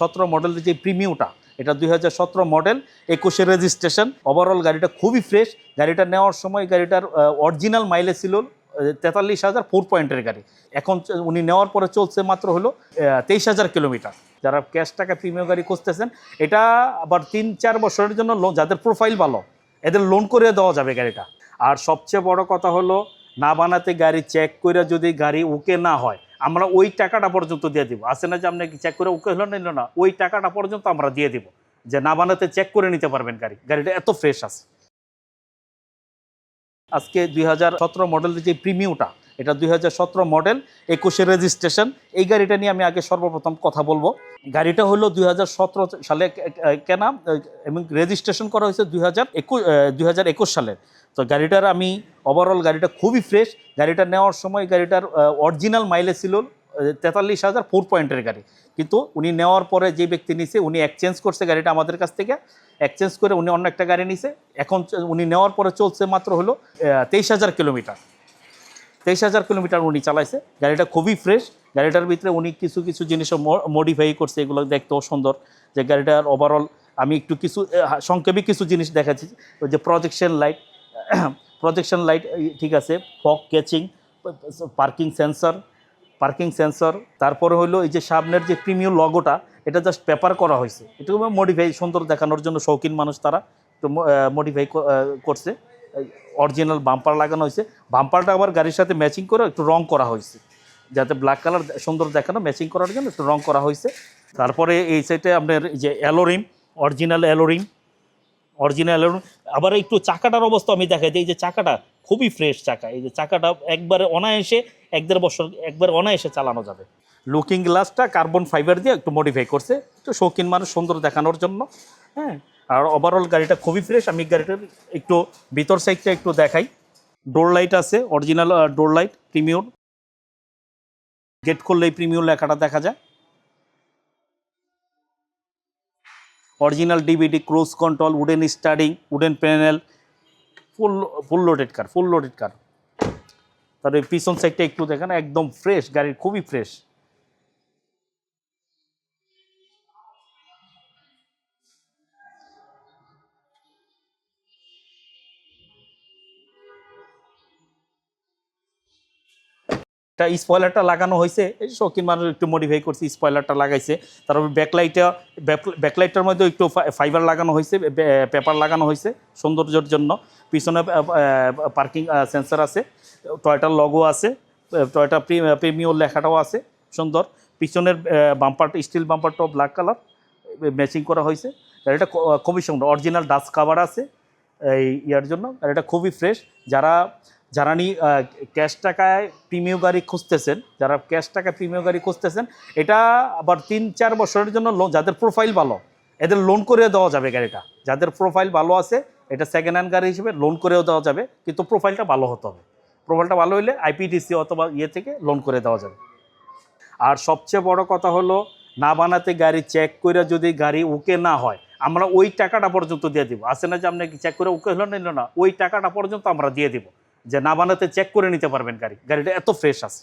17 মডেলের যে প্রিমিয়ামটা, এটা 2017 মডেল, 21 রেজিস্ট্রেশন। ওভারঅল গাড়িটা খুবই ফ্রেশ। গাড়িটা নেওয়ার সময় গাড়িটার অরিজিনাল মাইলেজ ছিল 43,000, 4 পয়েন্টের গাড়ি। এখন উনি নেওয়ার পরে চলছে মাত্র হলো 23,000 কিলোমিটার। যারা ক্যাশ টাকা প্রিমিয়াম গাড়ি খুঁজতেছেন, এটা আবার 3-4 বছরের জন্য লোন, যাদের প্রোফাইল ভালো এদের লোন করে দেওয়া যাবে গাড়িটা। আর সবচেয়ে বড় কথা হলো, না বানাতে গাড়ি চেক করে যদি গাড়ি ওকে না হয়, আমরা ওই টাকাটা পর্যন্ত দিয়ে দিব। আছে না যে আপনাকে চেক করে ওকে হলো নিল না, ওই টাকাটা পর্যন্ত আমরা দিয়ে দিব, যে না বানাতে চেক করে নিতে পারবেন গাড়িটা এত ফ্রেশ আছে। আজকে 2017 মডেলের যে প্রিমিয়ামটা, এটা 2017 মডেল, 21 রেজিস্ট্রেশন। এই গাড়িটা নিয়ে আমি আগে সর্বপ্রথম কথা বলবো। গাড়িটা হলো 2017 সালে কেনা এবং রেজিস্ট্রেশন করা হয়েছে 2021 সালের। তো গাড়িটার আমি ওভারঅল গাড়িটা খুবই ফ্রেশ। গাড়িটা নেওয়ার সময় গাড়িটার অরিজিনাল মাইলেজ ছিল 43,000, 4 পয়েন্টের গাড়ি। কিন্তু উনি নেওয়ার পরে যে ব্যক্তি নিছে, উনি এক্সচেঞ্জ করছে গাড়িটা আমাদের কাছ থেকে। এক্সচেঞ্জ করে উনি অন্য একটা গাড়ি নিছে। এখন উনি নেওয়ার পরে চলছে মাত্র হলো 23,000 কিলোমিটার। 23,000 কিলোমিটার উনি চালাইছে। গাড়িটা খুবই ফ্রেশ। গাড়িটার ভিতরে উনি কিছু কিছু জিনিসও মডিফাই করছে, এগুলো দেখতেও সুন্দর। যে গাড়িটার ওভারঅল আমি একটু কিছু সংক্ষেপে কিছু জিনিস দেখাচ্ছি। ওই যে প্রজেকশন লাইট ঠিক আছে, ফগ ক্যাচিং, পার্কিং সেন্সর। তারপরে হলো এই যে সামনের যে প্রিমিয়াম লগোটা, এটা জাস্ট পেপার করা হয়েছে। এটা মডিফাই সুন্দর দেখানোর জন্য শৌখিন মানুষ তারা একটু মডিফাই করছে। অরিজিনাল বাম্পার লাগানো হয়েছে। বাম্পারটা আবার গাড়ির সাথে ম্যাচিং করে একটু রং করা হয়েছে, যাতে ব্ল্যাক কালার সুন্দর দেখানো, ম্যাচিং করার জন্য একটু রং করা হয়েছে। তারপরে এই সাইডে আপনার যে অ্যালোরিম, অরিজিনাল অ্যালোরিম। আবার একটু চাকাটার অবস্থা আমি দেখাই দিই। এই যে চাকাটা খুবই ফ্রেশ চাকা। এই যে চাকাটা একবারে অনায়াসে 1-1.5 বছর একবার অনায়াসে চালানো যাবে। লুকিং গ্লাসটা কার্বন ফাইবার দিয়ে একটু মডিফাই করছে, একটু শৌখিন মানুষ সুন্দর দেখানোর জন্য। হ্যাঁ, আর ওভারঅল গাড়িটা খুবই ফ্রেশ। আমি গাড়িটার একটু ভিতর সাইডটা একটু দেখাই। ডোর লাইট আছে, original door light, premium. Gate খুললেই প্রিমিয়াম লেখাটা দেখা যায়। Original DVD, cruise control, wooden steering, wooden panel, full loaded car. তারপরে পিছন সাইডটা একটু দেখেন, একদম ফ্রেশ, গাড়ি খুবই ফ্রেশ। এটা স্পয়লারটা লাগানো হয়েছে, এই শৌখিন মানুষ একটু মডিফাই করছে, স্পয়লারটা লাগাইছে। তারপর ব্যাকলাইটটার মধ্যে একটু ফাইবার লাগানো হয়েছে, পেপার লাগানো হয়েছে সৌন্দর্যের জন্য। পিছনে পার্কিং সেন্সর আছে, টয়োটার লগো আছে, টয়োটা প্রিমিয়াম লেখাটাও আছে সুন্দর। পিছনের বাম্পারটা, স্টিল বাম্পারটাও ব্ল্যাক কালার ম্যাচিং করা হয়েছে। এটা খুবই সুন্দর। অরিজিনাল ডাস্ট কাভার আছে এই ইয়ার জন্য। আর এটা খুবই ফ্রেশ। যারা ক্যাশ টাকায় প্রিমিয়াম গাড়ি খুঁজতেছেন, এটা আবার 3-4 বছরের জন্য লোন, যাদের প্রোফাইল ভালো এদের লোন করে দেওয়া যাবে গাড়িটা। যাদের প্রোফাইল ভালো আছে, এটা সেকেন্ড হ্যান্ড গাড়ি হিসেবে লোন করেও দেওয়া যাবে, কিন্তু প্রোফাইলটা ভালো হতে হবে। প্রোফাইলটা ভালো হলে আইপিডিসি অথবা থেকে লোন করে দেওয়া যাবে। আর সবচেয়ে বড় কথা হলো, না বানাতে গাড়ি চেক করে যদি গাড়ি ওকে না হয়, আমরা ওই টাকাটা পর্যন্ত দিয়ে দিব। আছে না যে আপনাকে চেক করে ওকে হলো নিল না, ওই টাকাটা পর্যন্ত আমরা দিয়ে দিব, যে না বানাতে চেক করে নিতে পারবেন গাড়িটা এত ফ্রেশ আছে।